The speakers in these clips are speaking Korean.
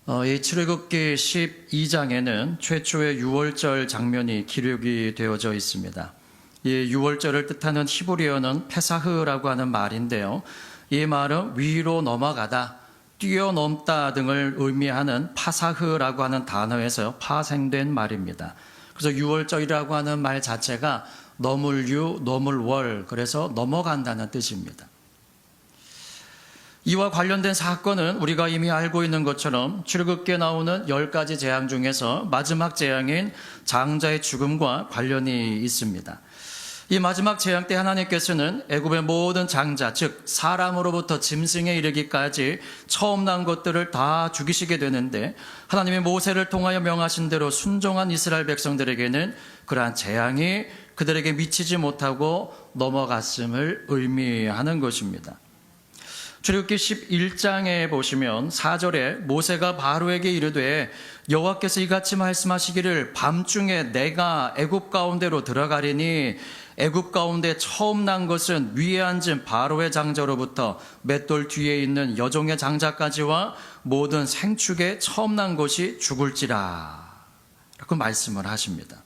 이 출애굽기 12장에는 최초의 유월절 장면이 기록이 되어져 있습니다. 이 유월절을 뜻하는 히브리어는 페사흐라고 하는 말인데요. 이 말은 위로 넘어가다, 뛰어넘다 등을 의미하는 파사흐라고 하는 단어에서 파생된 말입니다. 그래서 유월절이라고 하는 말 자체가 넘을 유, 넘을 월, 그래서 넘어간다는 뜻입니다. 이와 관련된 사건은 우리가 이미 알고 있는 것처럼 출애굽기에 나오는 10가지 재앙 중에서 마지막 재앙인 장자의 죽음과 관련이 있습니다. 이 마지막 재앙 때 하나님께서는 애굽의 모든 장자, 즉 사람으로부터 짐승에 이르기까지 처음 난 것들을 다 죽이시게 되는데, 하나님이 모세를 통하여 명하신 대로 순종한 이스라엘 백성들에게는 그러한 재앙이 그들에게 미치지 못하고 넘어갔음을 의미하는 것입니다. 출애굽기 11장에 보시면 4절에 모세가 바로에게 이르되 여호와께서 이같이 말씀하시기를 밤중에 내가 애굽 가운데로 들어가리니 애굽 가운데 처음 난 것은 위에 앉은 바로의 장자로부터 맷돌 뒤에 있는 여종의 장자까지와 모든 생축에 처음 난 것이 죽을지라 라고 말씀을 하십니다.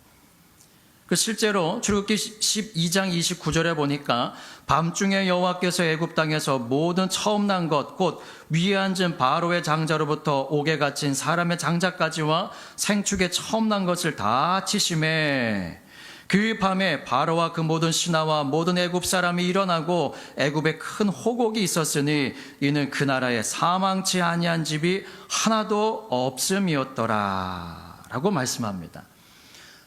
실제로 출애굽기 12장 29절에 보니까 밤중에 여호와께서 애굽 땅에서 모든 처음 난 것 곧 위에 앉은 바로의 장자로부터 옥에 갇힌 사람의 장자까지와 생축에 처음 난 것을 다 치심에 그 밤에 바로와 그 모든 신하와 모든 애굽 사람이 일어나고 애굽에 큰 호곡이 있었으니 이는 그 나라에 사망치 아니한 집이 하나도 없음이었더라 라고 말씀합니다.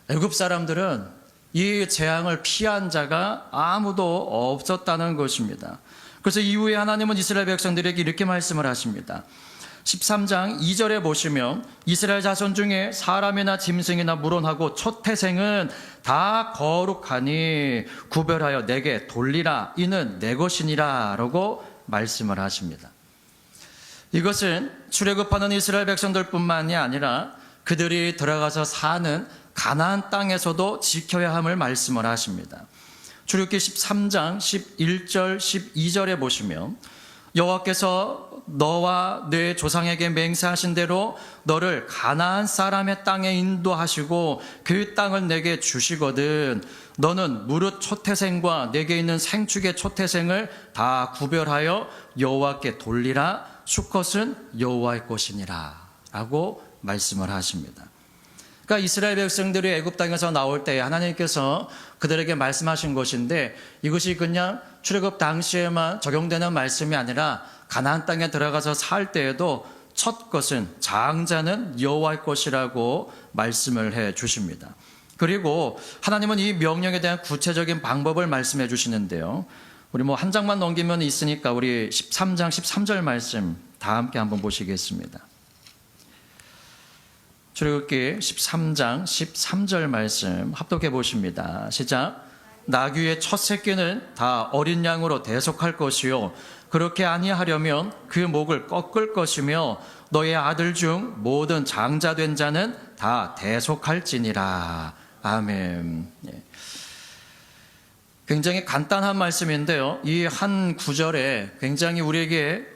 애굽 사람들은 이 재앙을 피한 자가 아무도 없었다는 것입니다. 그래서 이후에 하나님은 이스라엘 백성들에게 이렇게 말씀을 하십니다. 13장 2절에 보시면 이스라엘 자손 중에 사람이나 짐승이나 물론하고 첫 태생은 다 거룩하니 구별하여 내게 돌리라, 이는 내 것이니라 라고 말씀을 하십니다. 이것은 출애굽하는 이스라엘 백성들뿐만이 아니라 그들이 들어가서 사는 가나안 땅에서도 지켜야 함을 말씀을 하십니다. 출애굽기 13장 11절 12절에 보시면 여호와께서 너와 네 조상에게 맹세하신 대로 너를 가나안 사람의 땅에 인도하시고 그 땅을 내게 주시거든 너는 무릇 초태생과 내게 있는 생축의 초태생을 다 구별하여 여호와께 돌리라. 수컷은 여호와의 것이니라 라고 말씀을 하십니다. 그러니까 이스라엘 백성들이 애굽 땅에서 나올 때 하나님께서 그들에게 말씀하신 것인데, 이것이 그냥 출애굽 당시에만 적용되는 말씀이 아니라 가나안 땅에 들어가서 살 때에도 첫 것은 장자는 여호와의 것이라고 말씀을 해 주십니다. 그리고 하나님은 이 명령에 대한 구체적인 방법을 말씀해 주시는데요. 우리 한 장만 넘기면 있으니까 우리 13장 13절 말씀 다 함께 한번 보시겠습니다. 출애굽기 13장 13절 말씀 합독해 보십니다. 시작. 나귀의 첫 새끼는 다 어린 양으로 대속할 것이요 그렇게 아니하려면 그 목을 꺾을 것이며 너의 아들 중 모든 장자된 자는 다 대속할지니라. 아멘. 굉장히 간단한 말씀인데요. 이 한 구절에 굉장히 우리에게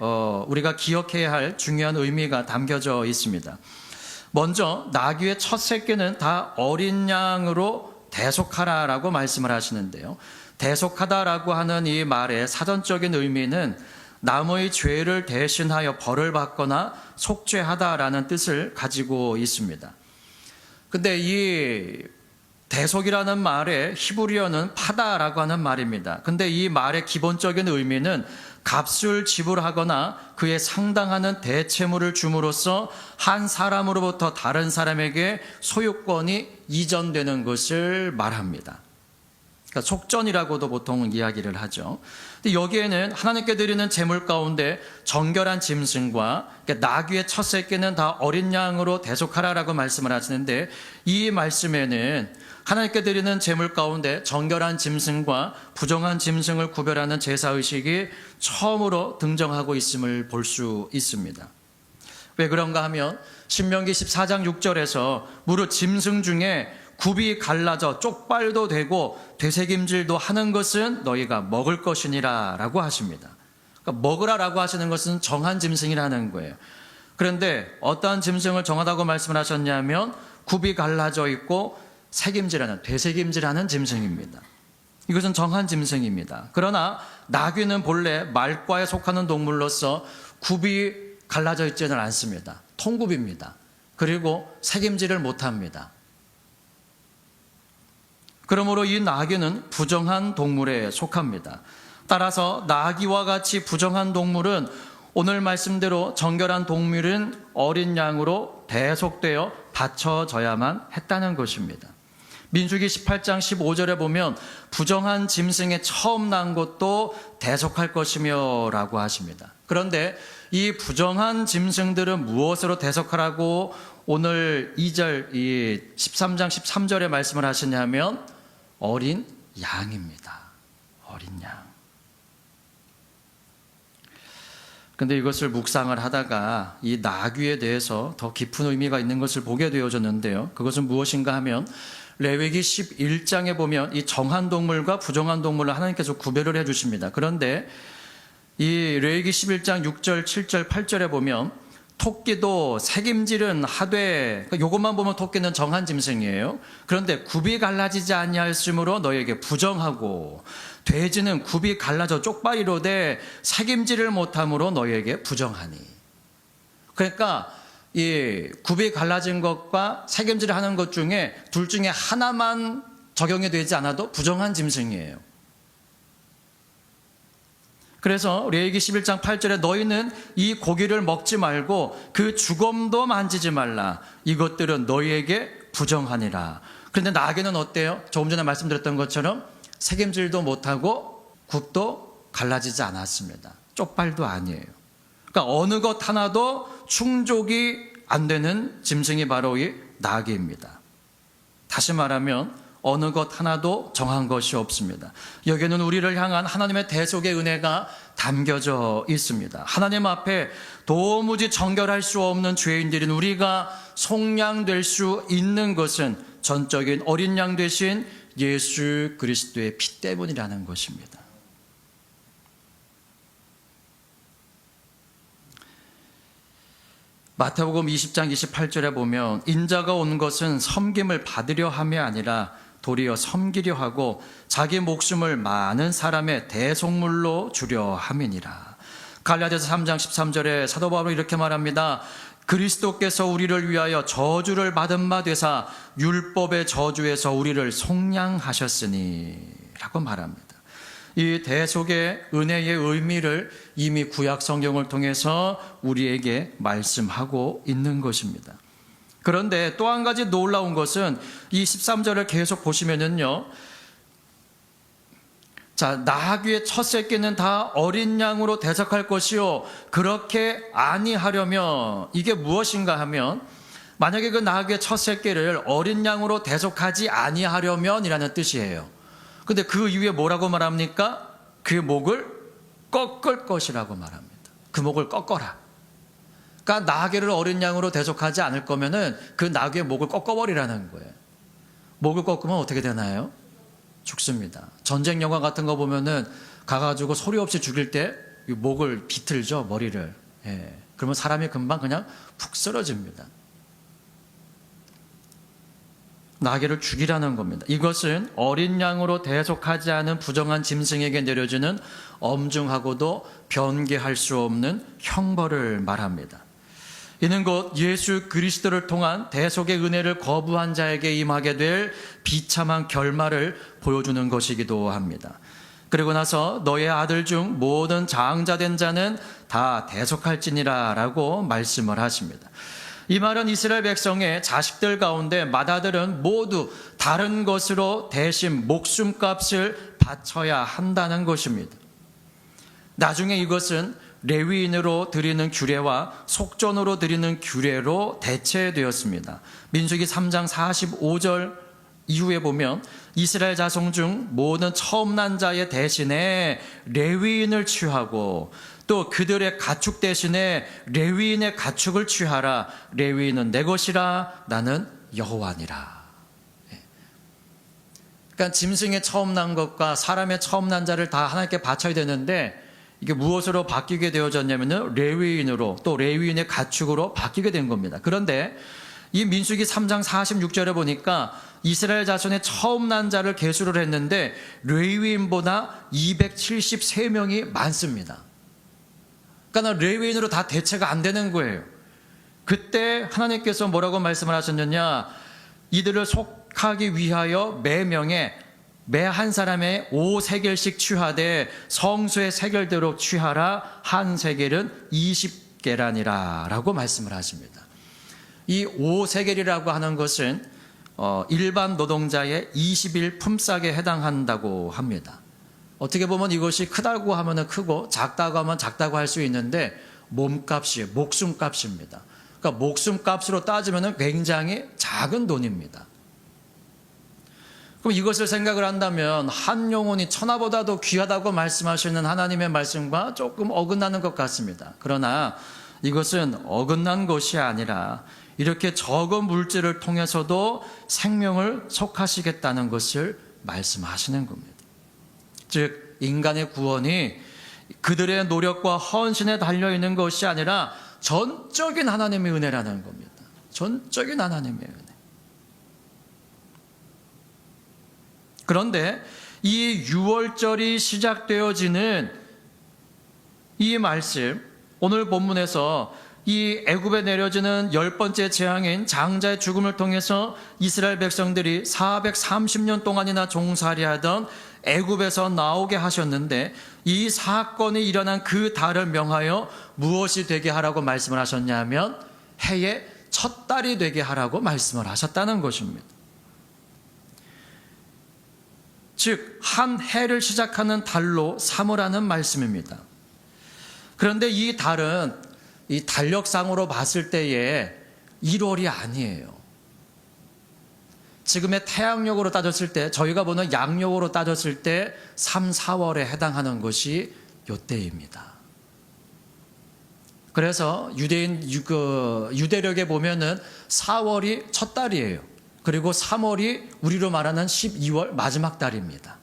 우리가 기억해야 할 중요한 의미가 담겨져 있습니다. 먼저 나귀의 첫 새끼는 다 어린 양으로 대속하라라고 말씀을 하시는데요. 대속하다라고 하는 이 말의 사전적인 의미는 남의 죄를 대신하여 벌을 받거나 속죄하다라는 뜻을 가지고 있습니다. 근데 이 대속이라는 말의 히브리어는 파다라고 하는 말입니다. 근데 이 말의 기본적인 의미는 값을 지불하거나 그에 상당하는 대체물을 줌으로써 한 사람으로부터 다른 사람에게 소유권이 이전되는 것을 말합니다. 그러니까 속전이라고도 보통 이야기를 하죠. 근데 여기에는 하나님께 드리는 제물 가운데 정결한 짐승과 나귀의 첫 새끼는 다 어린 양으로 대속하라라고 말씀을 하시는데, 이 말씀에는 하나님께 드리는 제물 가운데 정결한 짐승과 부정한 짐승을 구별하는 제사의식이 처음으로 등장하고 있음을 볼 수 있습니다. 왜 그런가 하면 신명기 14장 6절에서 무릇 짐승 중에 굽이 갈라져 쪽발도 되고 되새김질도 하는 것은 너희가 먹을 것이니라 라고 하십니다. 그러니까 먹으라라고 하시는 것은 정한 짐승이라는 거예요. 그런데 어떠한 짐승을 정하다고 말씀을 하셨냐면 굽이 갈라져 있고 되새김질하는 짐승입니다. 이것은 정한 짐승입니다. 그러나 나귀는 본래 말과에 속하는 동물로서 굽이 갈라져 있지는 않습니다. 통굽입니다. 그리고 새김질을 못합니다. 그러므로 이 나귀는 부정한 동물에 속합니다. 따라서 나귀와 같이 부정한 동물은 오늘 말씀대로 정결한 동물은 어린 양으로 대속되어 바쳐져야만 했다는 것입니다. 민수기 18장 15절에 보면 부정한 짐승에 처음 난 것도 대속할 것이며 라고 하십니다. 그런데 이 부정한 짐승들은 무엇으로 대속하라고 오늘 2절 13장 13절에 말씀을 하시냐면 어린 양입니다. 어린 양. 근데 이것을 묵상을 하다가 이 나귀에 대해서 더 깊은 의미가 있는 것을 보게 되어졌는데요. 그것은 무엇인가 하면 레위기 11장에 보면 이 정한 동물과 부정한 동물을 하나님께서 구별을 해주십니다. 그런데 이 레위기 11장 6절, 7절, 8절에 보면 토끼도 새김질은 하되, 이것만 보면 토끼는 정한 짐승이에요. 그런데 굽이 갈라지지 아니하였으므로 너에게 부정하고, 돼지는 굽이 갈라져 쪽발이로되 새김질을 못함으로 너에게 부정하니. 그러니까 이 굽이 갈라진 것과 새김질을 하는 것 중에 둘 중에 하나만 적용이 되지 않아도 부정한 짐승이에요. 그래서 레위기 11장 8절에 너희는 이 고기를 먹지 말고 그 주검도 만지지 말라. 이것들은 너희에게 부정하니라. 그런데 나귀는 어때요? 조금 전에 말씀드렸던 것처럼 새김질도 못하고 굽도 갈라지지 않았습니다. 쪽발도 아니에요. 그러니까 어느 것 하나도 충족이 안 되는 짐승이 바로 이 나귀입니다. 다시 말하면 어느 것 하나도 정한 것이 없습니다. 여기에는 우리를 향한 하나님의 대속의 은혜가 담겨져 있습니다. 하나님 앞에 도무지 정결할 수 없는 죄인들인 우리가 속량될 수 있는 것은 전적인 어린 양 되신 예수 그리스도의 피 때문이라는 것입니다. 마태복음 20장 28절에 보면 인자가 온 것은 섬김을 받으려 함이 아니라 도리어 섬기려 하고 자기 목숨을 많은 사람의 대속물로 주려 함이니라. 갈라디아서 3장 13절에 사도 바울은 이렇게 말합니다. 그리스도께서 우리를 위하여 저주를 받은 바 되사 율법의 저주에서 우리를 속량하셨으니 라고 말합니다. 이 대속의 은혜의 의미를 이미 구약 성경을 통해서 우리에게 말씀하고 있는 것입니다. 그런데 또 한 가지 놀라운 것은 이 13절을 계속 보시면은요. 자, 나귀의 첫 새끼는 다 어린 양으로 대속할 것이요. 그렇게 아니하려면 이게 무엇인가 하면 만약에 그 나귀의 첫 새끼를 어린 양으로 대속하지 아니하려면이라는 뜻이에요. 근데 그 이후에 뭐라고 말합니까? 그 목을 꺾을 것이라고 말합니다. 그 목을 꺾어라. 그러니까 나귀를 어린 양으로 대속하지 않을 거면은 그 나귀의 목을 꺾어버리라는 거예요. 목을 꺾으면 어떻게 되나요? 죽습니다. 전쟁 영화 같은 거 보면은 가가지고 소리 없이 죽일 때 목을 비틀죠, 머리를. 예. 그러면 사람이 금방 그냥 푹 쓰러집니다. 나귀를 죽이라는 겁니다. 이것은 어린 양으로 대속하지 않은 부정한 짐승에게 내려지는 엄중하고도 변개할 수 없는 형벌을 말합니다. 이는 곧 예수 그리스도를 통한 대속의 은혜를 거부한 자에게 임하게 될 비참한 결말을 보여주는 것이기도 합니다. 그리고 나서 너의 아들 중 모든 장자된 자는 다 대속할지니라 라고 말씀을 하십니다. 이 말은 이스라엘 백성의 자식들 가운데 맏아들은 모두 다른 것으로 대신 목숨값을 바쳐야 한다는 것입니다. 나중에 이것은 레위인으로 드리는 규례와 속전으로 드리는 규례로 대체되었습니다. 민수기 3장 45절 이후에 보면 이스라엘 자손 중 모든 처음 난 자의 대신에 레위인을 취하고 또 그들의 가축 대신에 레위인의 가축을 취하라. 레위인은 내 것이라 나는 여호와니라. 그러니까 짐승의 처음 난 것과 사람의 처음 난 자를 다 하나님께 바쳐야 되는데 이게 무엇으로 바뀌게 되어졌냐면은 레위인으로, 또 레위인의 가축으로 바뀌게 된 겁니다. 그런데 이 민수기 3장 46절에 보니까 이스라엘 자손의 처음 난 자를 계수를 했는데 레위인보다 273명이 많습니다. 그러니까 레위인으로 다 대체가 안 되는 거예요. 그때 하나님께서 뭐라고 말씀을 하셨느냐, 이들을 속하기 위하여 매 한 사람의 5세겔씩 취하되 성소의 세겔대로 취하라. 한 세겔은 20계란이라 라고 말씀을 하십니다. 이 5세겔이라고 하는 것은 일반 노동자의 20일 품삯에 해당한다고 합니다. 어떻게 보면 이것이 크다고 하면 크고 작다고 하면 작다고 할 수 있는데 몸값이에요. 목숨값입니다. 그러니까 목숨값으로 따지면 굉장히 작은 돈입니다. 그럼 이것을 생각을 한다면 한 영혼이 천하보다도 귀하다고 말씀하시는 하나님의 말씀과 조금 어긋나는 것 같습니다. 그러나 이것은 어긋난 것이 아니라 이렇게 적은 물질을 통해서도 생명을 속하시겠다는 것을 말씀하시는 겁니다. 즉 인간의 구원이 그들의 노력과 헌신에 달려있는 것이 아니라 전적인 하나님의 은혜라는 겁니다. 전적인 하나님의 은혜. 그런데 이 유월절이 시작되어지는 이 말씀, 오늘 본문에서 이 애굽에 내려지는 10번째 재앙인 장자의 죽음을 통해서 이스라엘 백성들이 430년 동안이나 종살이하던 애굽에서 나오게 하셨는데 이 사건이 일어난 그 달을 명하여 무엇이 되게 하라고 말씀을 하셨냐면 해의 첫 달이 되게 하라고 말씀을 하셨다는 것입니다. 즉 한 해를 시작하는 달로 삼으라는 말씀입니다. 그런데 이 달은 이 달력상으로 봤을 때에 1월이 아니에요. 지금의 태양력으로 따졌을 때, 저희가 보는 양력으로 따졌을 때 3, 4월에 해당하는 것이 요때입니다. 그래서 유대력에 보면은 4월이 첫 달이에요. 그리고 3월이 우리로 말하는 12월 마지막 달입니다.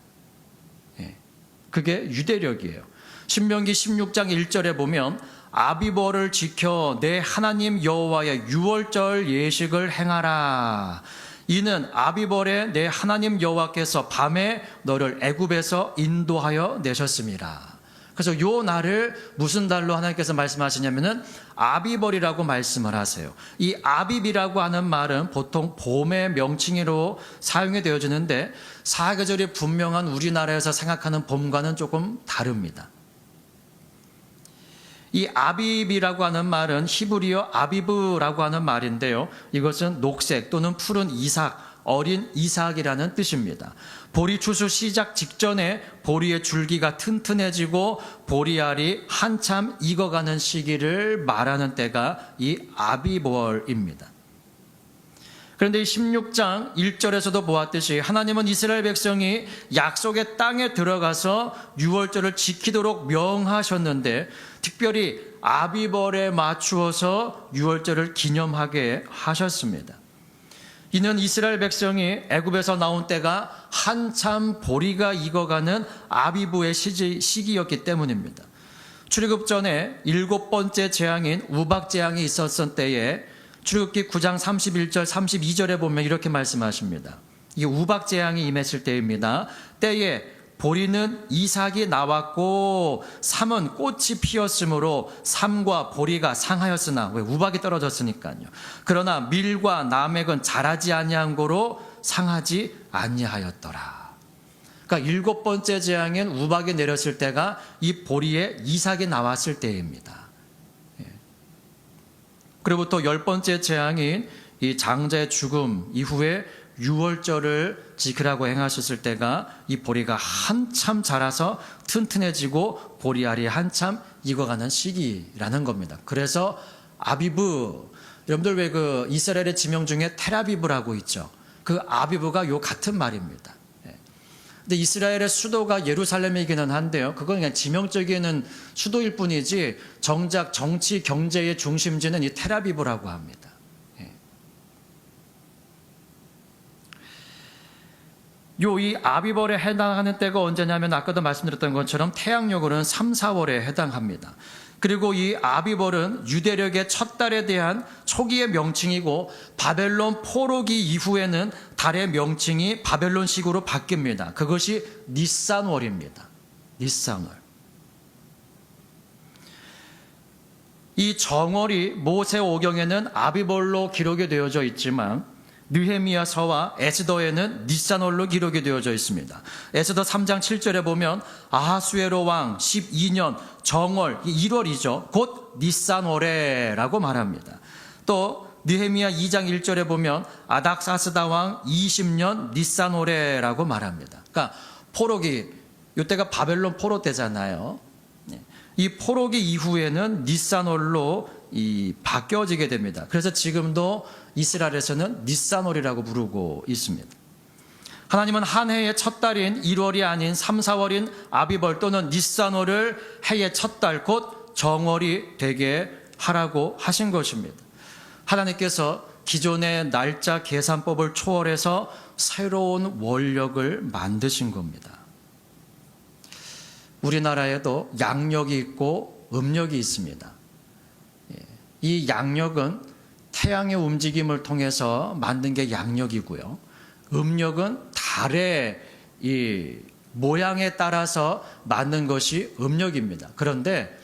그게 유대력이에요. 신명기 16장 1절에 보면 아비벌을 지켜 내 하나님 여호와의 유월절 예식을 행하라. 이는 아비벌에 내 하나님 여호와께서 밤에 너를 애굽에서 인도하여 내셨습니다. 그래서 요 날을 무슨 달로 하나님께서 말씀하시냐면은 아비벌이라고 말씀을 하세요. 이 아비비라고 하는 말은 보통 봄의 명칭으로 사용이 되어지는데 사계절이 분명한 우리나라에서 생각하는 봄과는 조금 다릅니다. 이 아비비라고 하는 말은 히브리어 아비브라고 하는 말인데요. 이것은 녹색 또는 푸른 이삭, 어린 이삭이라는 뜻입니다. 보리 추수 시작 직전에 보리의 줄기가 튼튼해지고 보리알이 한참 익어가는 시기를 말하는 때가 이 아비벌입니다. 그런데 이 16장 1절에서도 보았듯이 하나님은 이스라엘 백성이 약속의 땅에 들어가서 유월절을 지키도록 명하셨는데 특별히 아비벌에 맞추어서 유월절을 기념하게 하셨습니다. 이는 이스라엘 백성이 애굽에서 나온 때가 한참 보리가 익어가는 아비브의 시기였기 때문입니다. 출애굽 전에 7번째 재앙인 우박 재앙이 있었을 때에 출애굽기 9장 31절 32절에 보면 이렇게 말씀하십니다. 이 우박 재앙이 임했을 때입니다. 때에 보리는 이삭이 나왔고 삼은 꽃이 피었으므로 삼과 보리가 상하였으나, 왜? 우박이 떨어졌으니까요. 그러나 밀과 나맥은 자라지 아니한 고로 상하지 아니하였더라. 그러니까 7번째 재앙인 우박이 내렸을 때가 이 보리에 이삭이 나왔을 때입니다. 그리고 또 10번째 재앙인 이 장자의 죽음 이후에 유월절을 지키라고 행하셨을 때가 이 보리가 한참 자라서 튼튼해지고 보리알이 한참 익어가는 시기라는 겁니다. 그래서 아비브, 여러분들 왜 그 이스라엘의 지명 중에 텔아비브라고 있죠. 그 아비브가 요 같은 말입니다. 근데 이스라엘의 수도가 예루살렘이기는 한데요. 그건 그냥 지명적인 수도일 뿐이지 정작 정치 경제의 중심지는 이 텔아비브라고 합니다. 예. 이 아비벌에 해당하는 때가 언제냐면 아까도 말씀드렸던 것처럼 태양력으로는 3, 4월에 해당합니다. 그리고 이 아비벌은 유대력의 첫 달에 대한 초기의 명칭이고 바벨론 포로기 이후에는 달의 명칭이 바벨론식으로 바뀝니다. 그것이 니산월입니다. 니산월. 이 정월이 모세오경에는 아비벌로 기록이 되어져 있지만 느헤미야서와 에스더에는 니산월로 기록이 되어져 있습니다. 에스더 3장 7절에 보면 아하수에로 왕 12년 정월 1월이죠. 곧 니산월에라고 말합니다. 또 느헤미야 2장 1절에 보면 아닥사스다 왕 20년 니산월에라고 말합니다. 그러니까 포로기, 이때가 바벨론 포로 때잖아요. 이 포로기 이후에는 니산월로 바뀌어지게 됩니다. 그래서 지금도 이스라엘에서는 니산월이라고 부르고 있습니다. 하나님은 한 해의 첫 달인 1월이 아닌 3, 4월인 아비벌 또는 니산월을 해의 첫 달 곧 정월이 되게 하라고 하신 것입니다. 하나님께서 기존의 날짜 계산법을 초월해서 새로운 원력을 만드신 겁니다. 우리나라에도 양력이 있고 음력이 있습니다. 이 양력은 태양의 움직임을 통해서 만든 게 양력이고요. 음력은 달의 이 모양에 따라서 만든 것이 음력입니다. 그런데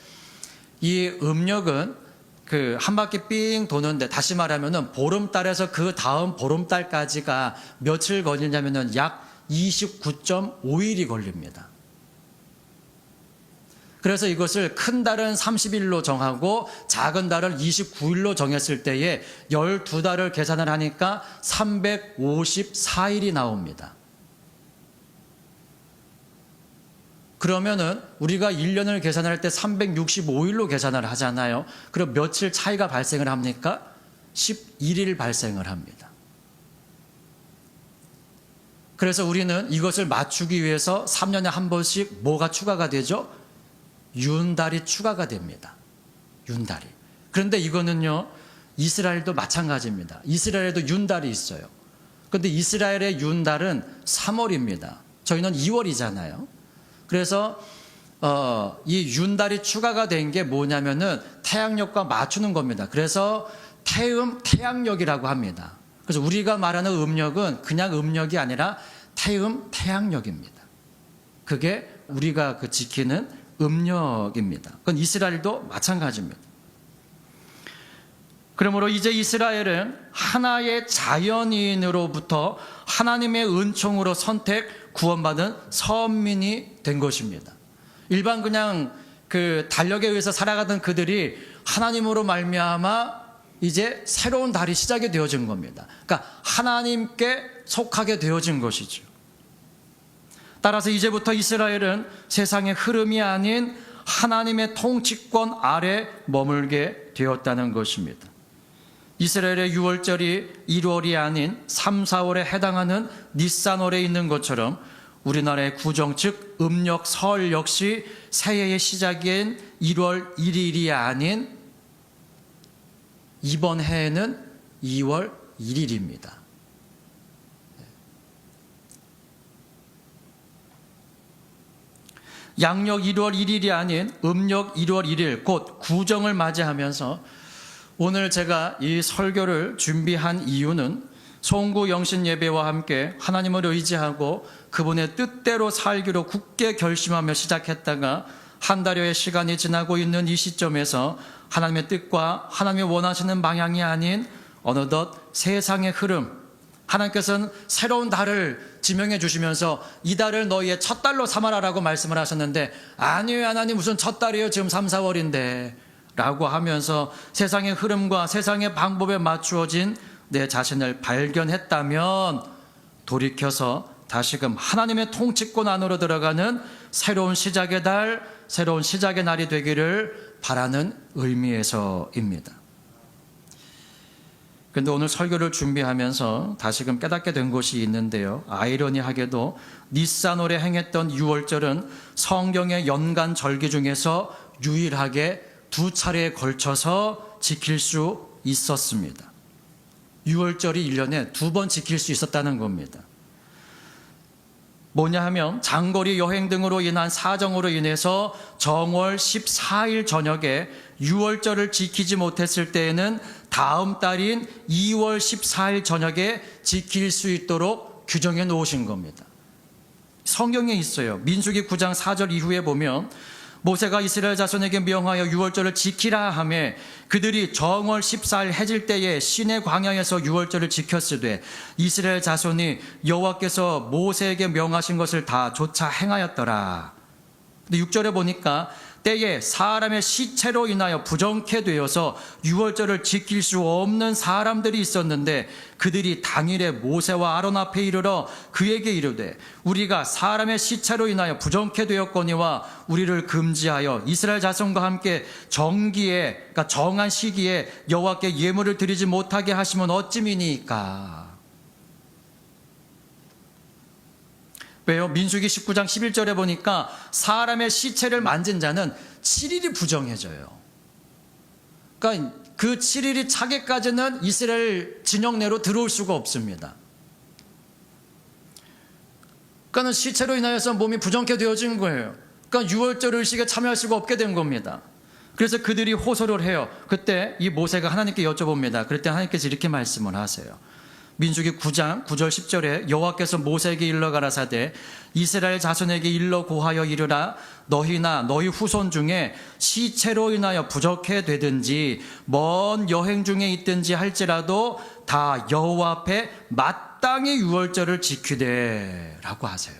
이 음력은 그 한 바퀴 삥 도는데, 다시 말하면은 보름달에서 그 다음 보름달까지가 며칠 걸리냐면은 약 29.5일이 걸립니다. 그래서 이것을 큰 달은 30일로 정하고 작은 달을 29일로 정했을 때에 12달을 계산을 하니까 354일이 나옵니다. 그러면은 우리가 1년을 계산할 때 365일로 계산을 하잖아요. 그럼 며칠 차이가 발생을 합니까? 11일 발생을 합니다. 그래서 우리는 이것을 맞추기 위해서 3년에 한 번씩 뭐가 추가가 되죠? 윤달이 추가가 됩니다. 윤달이. 그런데 이거는요, 이스라엘도 마찬가지입니다. 이스라엘에도 윤달이 있어요. 그런데 이스라엘의 윤달은 3월입니다. 저희는 2월이잖아요. 그래서 이 윤달이 추가가 된 게 뭐냐면은 태양력과 맞추는 겁니다. 그래서 태양력이라고 합니다. 그래서 우리가 말하는 음력은 그냥 음력이 아니라 태양력입니다. 그게 우리가 지키는 음력입니다. 그건 이스라엘도 마찬가지입니다. 그러므로 이제 이스라엘은 하나의 자연인으로부터 하나님의 은총으로 선택, 구원받은 선민이 된 것입니다. 일반 그냥 그 달력에 의해서 살아가던 그들이 하나님으로 말미암아 이제 새로운 달이 시작이 되어진 겁니다. 그러니까 하나님께 속하게 되어진 것이죠. 따라서 이제부터 이스라엘은 세상의 흐름이 아닌 하나님의 통치권 아래 머물게 되었다는 것입니다. 이스라엘의 6월절이 1월이 아닌 3, 4월에 해당하는 니산월에 있는 것처럼 우리나라의 구정 즉 음력 설 역시 새해의 시작인 1월 1일이 아닌 이번 해에는 2월 1일입니다. 양력 1월 1일이 아닌 음력 1월 1일 곧 구정을 맞이하면서 오늘 제가 이 설교를 준비한 이유는 송구 영신 예배와 함께 하나님을 의지하고 그분의 뜻대로 살기로 굳게 결심하며 시작했다가 한 달여의 시간이 지나고 있는 이 시점에서 하나님의 뜻과 하나님이 원하시는 방향이 아닌 어느덧 세상의 흐름, 하나님께서는 새로운 달을 지명해 주시면서 이 달을 너희의 첫 달로 삼아라라고 말씀을 하셨는데, 아니에요 하나님, 무슨 첫 달이에요, 지금 3, 4월인데 라고 하면서 세상의 흐름과 세상의 방법에 맞추어진 내 자신을 발견했다면 돌이켜서 다시금 하나님의 통치권 안으로 들어가는 새로운 시작의 달, 새로운 시작의 날이 되기를 바라는 의미에서입니다. 그런데 오늘 설교를 준비하면서 다시금 깨닫게 된 것이 있는데요. 아이러니하게도 니산월에 행했던 6월절은 성경의 연간 절기 중에서 유일하게 2차례에 걸쳐서 지킬 수 있었습니다. 6월절이 1년에 2번 지킬 수 있었다는 겁니다. 뭐냐 하면 장거리 여행 등으로 인한 사정으로 인해서 정월 14일 저녁에 유월절을 지키지 못했을 때에는 다음 달인 2월 14일 저녁에 지킬 수 있도록 규정해 놓으신 겁니다. 성경에 있어요. 민수기 9장 4절 이후에 보면 모세가 이스라엘 자손에게 명하여 유월절을 지키라 하매 그들이 정월 14일 해질 때에 시내 광야에서 유월절을 지켰으되 이스라엘 자손이 여호와께서 모세에게 명하신 것을 다 조차 행하였더라. 근데 6절에 보니까 때에 사람의 시체로 인하여 부정케 되어서 유월절을 지킬 수 없는 사람들이 있었는데 그들이 당일에 모세와 아론 앞에 이르러 그에게 이르되 우리가 사람의 시체로 인하여 부정케 되었거니와 우리를 금지하여 이스라엘 자손과 함께 정기에, 그러니까 정한 시기에 여호와께 예물을 드리지 못하게 하시면 어찌미니까. 왜요? 민수기 19장 11절에 보니까 사람의 시체를 만진 자는 7일이 부정해져요. 그러니까 그 7일이 차기까지는 이스라엘 진영 내로 들어올 수가 없습니다. 그러니까 시체로 인하여서 몸이 부정케 되어진 거예요. 그러니까 유월절 의식에 참여할 수가 없게 된 겁니다. 그래서 그들이 호소를 해요. 그때 이 모세가 하나님께 여쭤봅니다. 그럴 때 하나님께서 이렇게 말씀을 하세요. 민수기 9장 9절 10절에 여호와께서 모세에게 일러 가라사대 이스라엘 자손에게 일러 고하여 이르라 너희나 너희 후손 중에 시체로 인하여 부족해 되든지 먼 여행 중에 있든지 할지라도 다 여호와 앞에 마땅히 유월절을 지키되 라고 하세요.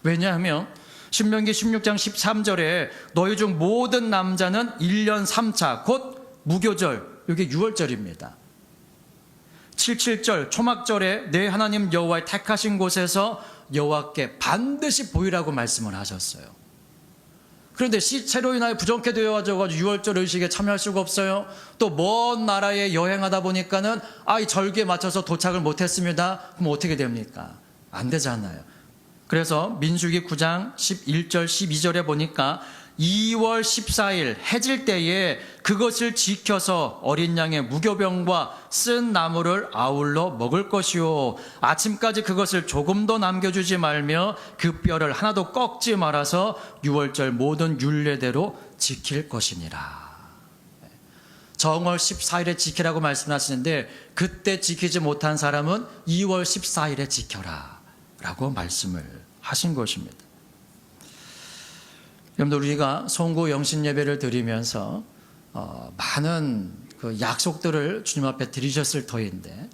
왜냐하면 신명기 16장 13절에 너희 중 모든 남자는 1년 3차 곧 무교절, 이게 유월절입니다. 77절 초막절에 내 하나님 여호와의 택하신 곳에서 여호와께 반드시 보이라고 말씀을 하셨어요. 그런데 시체로 인하여 부정케 되어가지고 유월절 의식에 참여할 수가 없어요. 또 먼 나라에 여행하다 보니까는 이 절기에 맞춰서 도착을 못했습니다. 그럼 어떻게 됩니까? 안 되잖아요. 그래서 민수기 9장 11절 12절에 보니까 2월 14일 해질 때에 그것을 지켜서 어린 양의 무교병과 쓴 나물을 아울러 먹을 것이요 아침까지 그것을 조금도 남겨주지 말며 그 뼈를 하나도 꺾지 말아서 유월절 모든 율례대로 지킬 것이니라. 정월 14일에 지키라고 말씀하시는데 그때 지키지 못한 사람은 2월 14일에 지켜라 라고 말씀을 하신 것입니다. 여러분들 우리가 송구 영신 예배를 드리면서 많은 그 약속들을 주님 앞에 드리셨을 터인데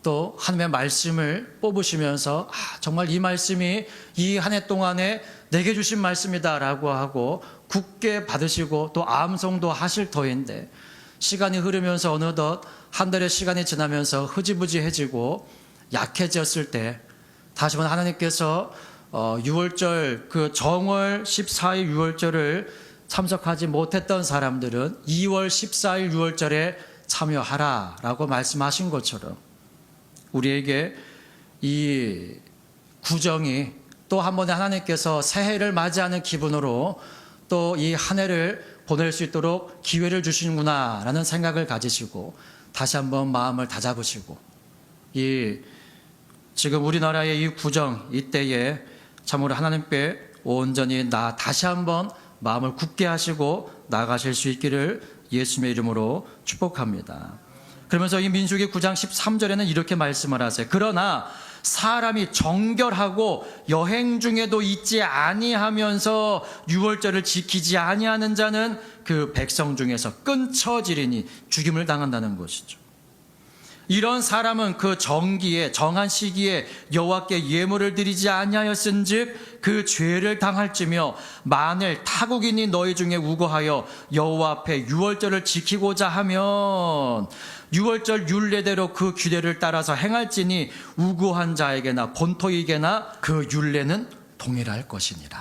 또 하나님의 말씀을 뽑으시면서 정말 이 말씀이 이 한 해 동안에 내게 주신 말씀이다라고 하고 굳게 받으시고 또 암송도 하실 터인데 시간이 흐르면서 어느덧 한 달의 시간이 지나면서 흐지부지해지고 약해졌을 때 다시 한번 하나님께서 유월절 그 정월 14일 유월절을 참석하지 못했던 사람들은 2월 14일 유월절에 참여하라라고 말씀하신 것처럼 우리에게 이 구정이 또 한 번에 하나님께서 새해를 맞이하는 기분으로 또 이 한 해를 보낼 수 있도록 기회를 주시는구나 라는 생각을 가지시고 다시 한번 마음을 다잡으시고 지금 우리나라의 이 구정 이때에 참으로 하나님께 온전히 다시 한번 마음을 굳게 하시고 나아가실 수 있기를 예수님의 이름으로 축복합니다. 그러면서 이 민수기 9장 13절에는 이렇게 말씀을 하세요. 그러나 사람이 정결하고 여행 중에도 있지 아니하면서 유월절을 지키지 아니하는 자는 그 백성 중에서 끊쳐지리니 죽임을 당한다는 것이죠. 이런 사람은 그 정기에 정한 시기에 여호와께 예물을 드리지 아니하였은즉 그 죄를 당할지며 만일 타국인이 너희 중에 우거하여 여호와 앞에 유월절을 지키고자 하면 유월절 율례대로 그 규례를 따라서 행할지니 우고한 자에게나 본토에게나 그 율례는 동일할 것이니라.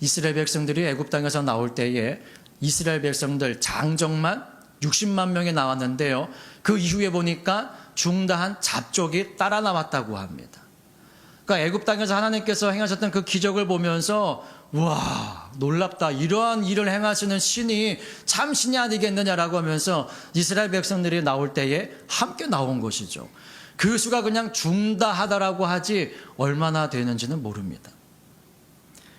이스라엘 백성들이 애굽 땅에서 나올 때에 이스라엘 백성들 장정만 60만 명이 나왔는데요. 그 이후에 보니까 중다한 잡족이 따라 나왔다고 합니다. 그러니까 애굽 땅에서 하나님께서 행하셨던 그 기적을 보면서 와 놀랍다. 이러한 일을 행하시는 신이 참 신이 아니겠느냐라고 하면서 이스라엘 백성들이 나올 때에 함께 나온 것이죠. 그 수가 그냥 중다 하다라고 하지 얼마나 되는지는 모릅니다.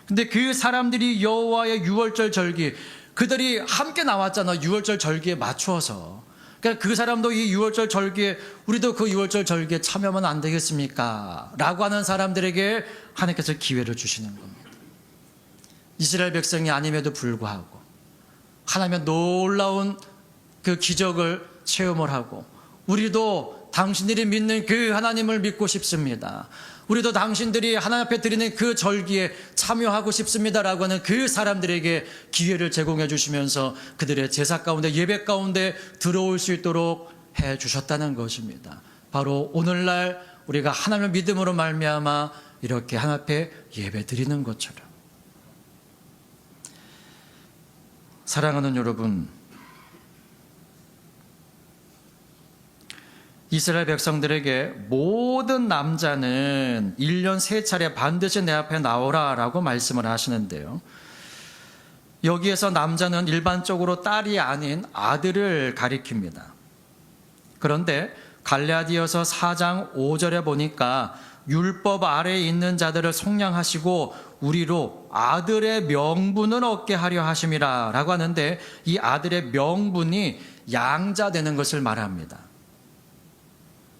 근데 그 사람들이 여호와의 유월절 절기, 그들이 함께 나왔잖아. 유월절 절기에 맞추어서. 그러니까 그 사람도 이 유월절 절기에, 우리도 그 유월절 절기에 참여하면 안 되겠습니까? 라고 하는 사람들에게 하나님께서 기회를 주시는 겁니다. 이스라엘 백성이 아님에도 불구하고 하나님의 놀라운 그 기적을 체험을 하고, 우리도 당신들이 믿는 그 하나님을 믿고 싶습니다. 우리도 당신들이 하나님 앞에 드리는 그 절기에 참여하고 싶습니다라고 하는 그 사람들에게 기회를 제공해 주시면서 그들의 제사 가운데, 예배 가운데 들어올 수 있도록 해 주셨다는 것입니다. 바로 오늘날 우리가 하나님의 믿음으로 말미암아 이렇게 하나님 앞에 예배 드리는 것처럼. 사랑하는 여러분, 이스라엘 백성들에게 모든 남자는 1년 3차례 반드시 내 앞에 나오라 라고 말씀을 하시는데요. 여기에서 남자는 일반적으로 딸이 아닌 아들을 가리킵니다. 그런데 갈라디아서 4장 5절에 보니까 율법 아래에 있는 자들을 속량하시고 우리로 아들의 명분을 얻게 하려 하심이라 라고 하는데, 이 아들의 명분이 양자 되는 것을 말합니다.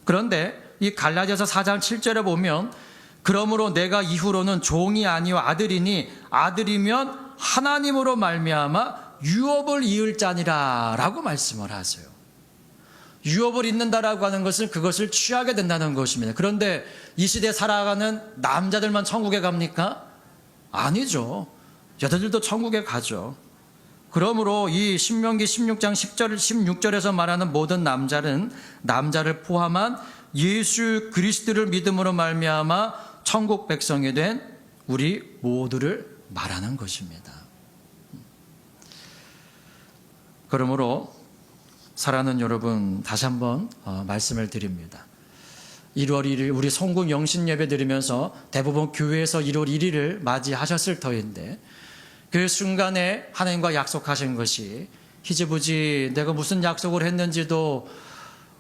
그런데 이 갈라디아서 4장 7절에 보면, 그러므로 내가 이후로는 종이 아니요 아들이니 아들이면 하나님으로 말미암아 유업을 이을 자니라 라고 말씀을 하세요. 유업을 잇는다라고 하는 것은 그것을 취하게 된다는 것입니다. 그런데 이 시대에 살아가는 남자들만 천국에 갑니까? 아니죠. 여자들도 천국에 가죠. 그러므로 이 신명기 16장 10절, 16절에서 말하는 모든 남자는 남자를 포함한 예수 그리스도를 믿음으로 말미암아 천국 백성이 된 우리 모두를 말하는 것입니다. 그러므로 사랑하는 여러분, 다시 한번 말씀을 드립니다. 1월 1일 우리 성국 영신 예배 드리면서 대부분 교회에서 1월 1일을 맞이하셨을 터인데, 그 순간에 하나님과 약속하신 것이 희지부지 내가 무슨 약속을 했는지도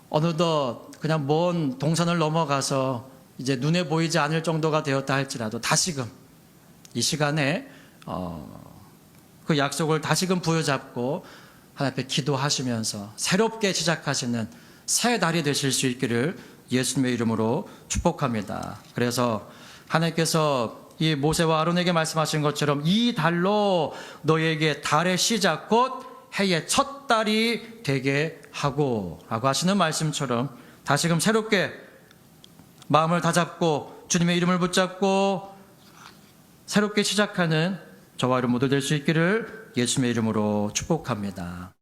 어느덧 그냥 먼 동산을 넘어가서 이제 눈에 보이지 않을 정도가 되었다 할지라도 다시금 이 시간에 그 약속을 다시금 부여잡고 하나님 앞에 기도하시면서 새롭게 시작하시는 새 달이 되실 수 있기를 예수님의 이름으로 축복합니다. 그래서 하나님께서 이 모세와 아론에게 말씀하신 것처럼 이 달로 너에게 달의 시작 곧 해의 첫 달이 되게 하고 라고 하시는 말씀처럼 다시금 새롭게 마음을 다잡고 주님의 이름을 붙잡고 새롭게 시작하는 저와 여러분 모두 될 수 있기를 예수님의 이름으로 축복합니다.